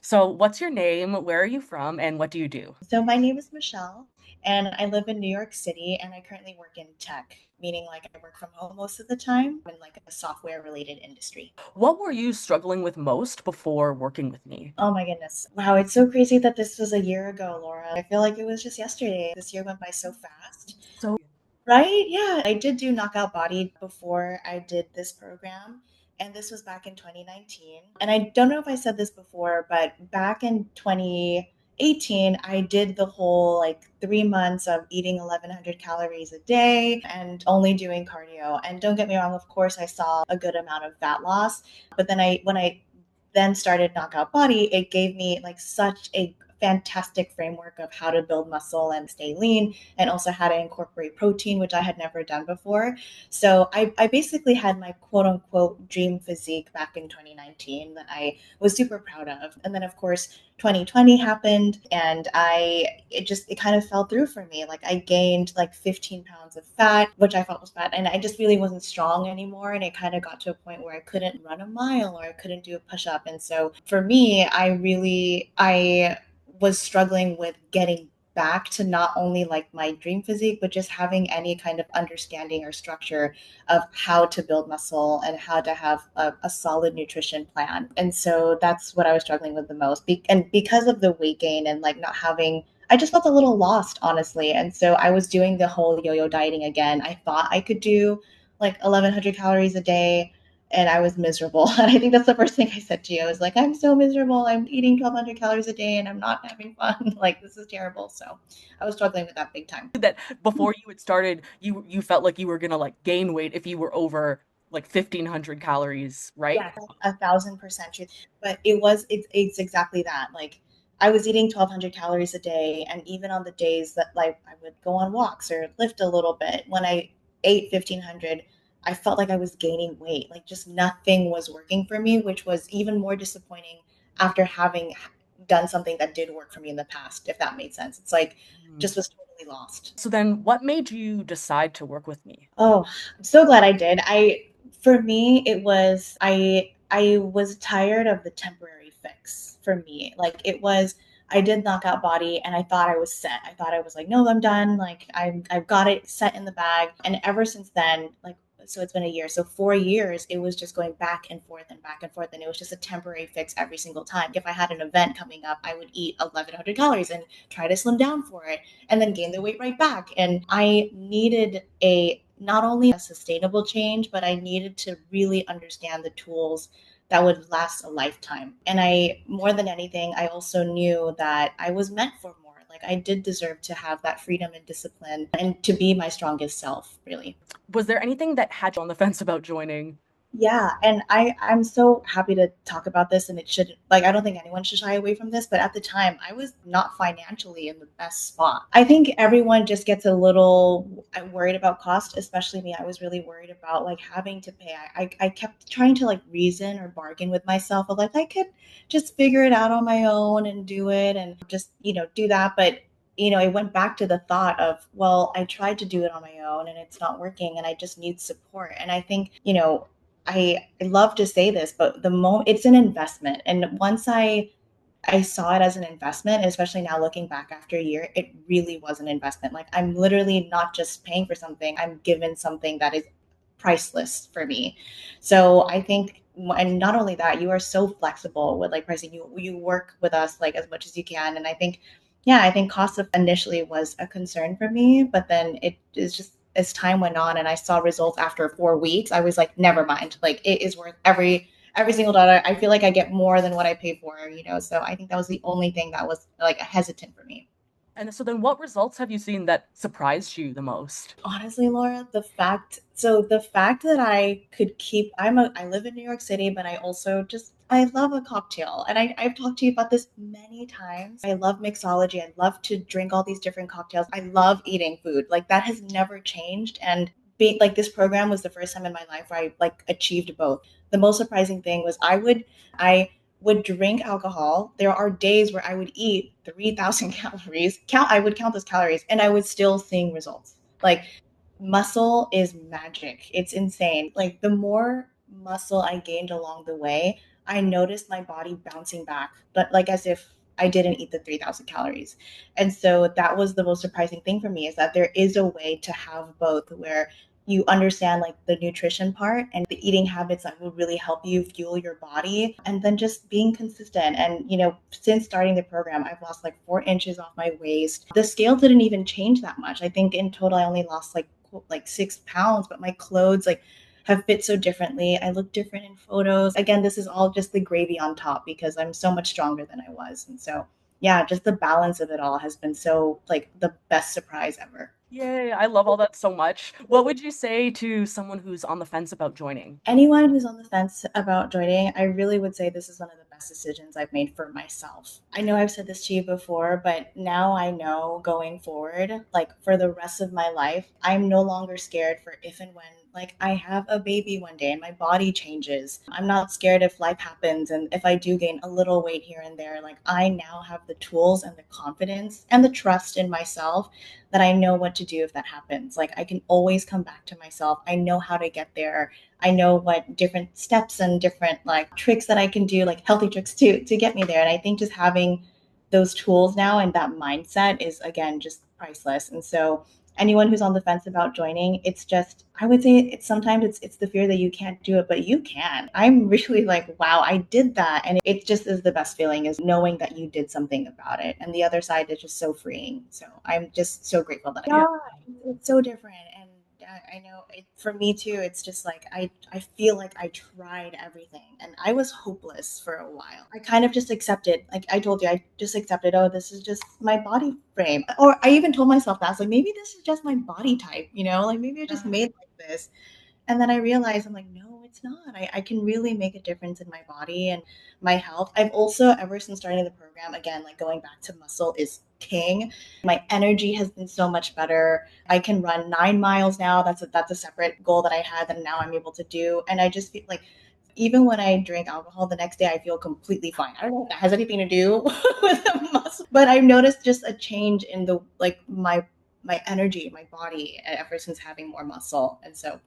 So, what's your name? Where are you from? And what do you do? So my name is Michelle, and I live in New York City, and I currently work in tech, meaning like I work from home most of the time in like a software related industry. What were you struggling with most before working with me? Oh my goodness. Wow, it's so crazy that this was a year ago, Laura. I feel like it was just yesterday. This year went by so fast. So, Right? Yeah, I did do Knockout Body before I did this program. And this was back in 2019. And I don't know if I said this before, but back in 2018, I did the whole like 3 months of eating 1100 calories a day and only doing cardio. And don't get me wrong, of course, I saw a good amount of fat loss. But when I then started Knockout Body, it gave me like such a fantastic framework of how to build muscle and stay lean and also how to incorporate protein, which I had never done before. So I basically had my quote unquote dream physique back in 2019 that I was super proud of. And then, of course, 2020 happened and it kind of fell through for me. Like I gained like 15 pounds of fat, which I felt was fat. And I just really wasn't strong anymore. And it kind of got to a point where I couldn't run a mile or I couldn't do a push up. And so for me, I was struggling with getting back to not only like my dream physique, but just having any kind of understanding or structure of how to build muscle and how to have a solid nutrition plan. And so that's what I was struggling with the most. And because of the weight gain and like not having, I just felt a little lost, honestly. And so I was doing the whole yo yo dieting again. I thought I could do like 1100 calories a day and I was miserable. And I think that's the first thing I said to you. I was like, I'm so miserable. I'm eating 1200 calories a day and I'm not having fun. Like, this is terrible. So I was struggling with that big time. that before you had started, you felt like you were gonna like gain weight if you were over like 1500 calories, right? Yes, 1000% truth. But it's exactly that. Like, I was eating 1200 calories a day. And even on the days that like I would go on walks or lift a little bit, when I ate 1500, I felt like I was gaining weight. Like, just nothing was working for me, which was even more disappointing after having done something that did work for me in the past, if that made sense. It's like, Mhm. just was totally lost. So then what made you decide to work with me? Oh, I'm so glad I did. For me, I was tired of the temporary fix for me. Like it was, I did Knockout Body and I thought I was set. I thought I was like, no, I'm done. Like I've got it set in the bag. And ever since then, like, so it's been a year. So 4 years, it was just going back and forth and back and forth. And it was just a temporary fix every single time. If I had an event coming up, I would eat 1100 calories and try to slim down for it and then gain the weight right back. And I needed a not only a sustainable change, but I needed to really understand the tools that would last a lifetime. And I, more than anything, I also knew that I was meant for more. Like I did deserve to have that freedom and discipline and to be my strongest self, really. Was there anything that had you on the fence about joining? Yeah, and I'm so happy to talk about this and it should like I don't think anyone should shy away from this, but at the time I was not financially in the best spot. I think everyone just gets a little worried about cost, especially me. I was really worried about like having to pay. I kept trying to like reason or bargain with myself of like I could just figure it out on my own and do it and just, do that, but it went back to the thought of, well, I tried to do it on my own and it's not working and I just need support. And I think, I love to say this, but the moment it's an investment. And once I saw it as an investment, especially now looking back after a year, it really was an investment. Like I'm literally not just paying for something, I'm given something that is priceless for me. So I think and not only that, you are so flexible with like pricing. You work with us like as much as you can. And I think yeah, I think cost of initially was a concern for me, but then it is just as time went on and I saw results after 4 weeks, I was like, never mind. Like it is worth every single dollar. I feel like I get more than what I pay for. So I think that was the only thing that was like hesitant for me. And so then what results have you seen that surprised you the most? Honestly, Laura, the fact that I live in New York City, but I also just I love a cocktail. And I've talked to you about this many times. I love mixology. I love to drink all these different cocktails. I love eating food. Like that has never changed. And being like this program was the first time in my life where I like achieved both. The most surprising thing was I would drink alcohol. There are days where I would eat 3,000 calories. I would count those calories and I would still seeing results. Like muscle is magic. It's insane. Like the more muscle I gained along the way, I noticed my body bouncing back, but like as if I didn't eat the 3,000 calories. And so that was the most surprising thing for me, is that there is a way to have both, where you understand like the nutrition part and the eating habits that will really help you fuel your body, and then just being consistent. And since starting the program, I've lost like 4 inches off my waist. The scale didn't even change that much. I think in total I only lost like 6 pounds, but my clothes like have fit so differently. I look different in photos. Again, this is all just the gravy on top because I'm so much stronger than I was. And so, yeah, just the balance of it all has been so like the best surprise ever. Yay, I love all that so much. What would you say to someone who's on the fence about joining? Anyone who's on the fence about joining, I really would say this is one of the best decisions I've made for myself. I know I've said this to you before, but now I know going forward, like for the rest of my life, I'm no longer scared for if and when like I have a baby one day and my body changes. I'm not scared if life happens and if I do gain a little weight here and there. Like I now have the tools and the confidence and the trust in myself that I know what to do if that happens. Like I can always come back to myself. I know how to get there. I know what different steps and different like tricks that I can do, like healthy tricks to get me there. And I think just having those tools now and that mindset is again just priceless. And so anyone who's on the fence about joining, it's just I would say it's sometimes it's the fear that you can't do it, but you can. I'm really like, wow, I did that. And it just is the best feeling, is knowing that you did something about it. And the other side is just so freeing. So I'm just so grateful that I, yeah, it's so different. And I know for me too, it's just like I feel like I tried everything and I was hopeless for a while. I kind of just accepted, like I told you, I just accepted, oh, this is just my body frame. Or I even told myself that. I was like, maybe this is just my body type, like maybe I just made like this. And then I realized I'm like, no, it's not. I can really make a difference in my body and my health. I've also, ever since starting the program, again, like going back to muscle is king. My energy has been so much better. I can run 9 miles now. That's a separate goal that I had that now I'm able to do. And I just feel like even when I drink alcohol the next day, I feel completely fine. I don't know if that has anything to do with the muscle, but I've noticed just a change in the like my energy, my body ever since having more muscle. And so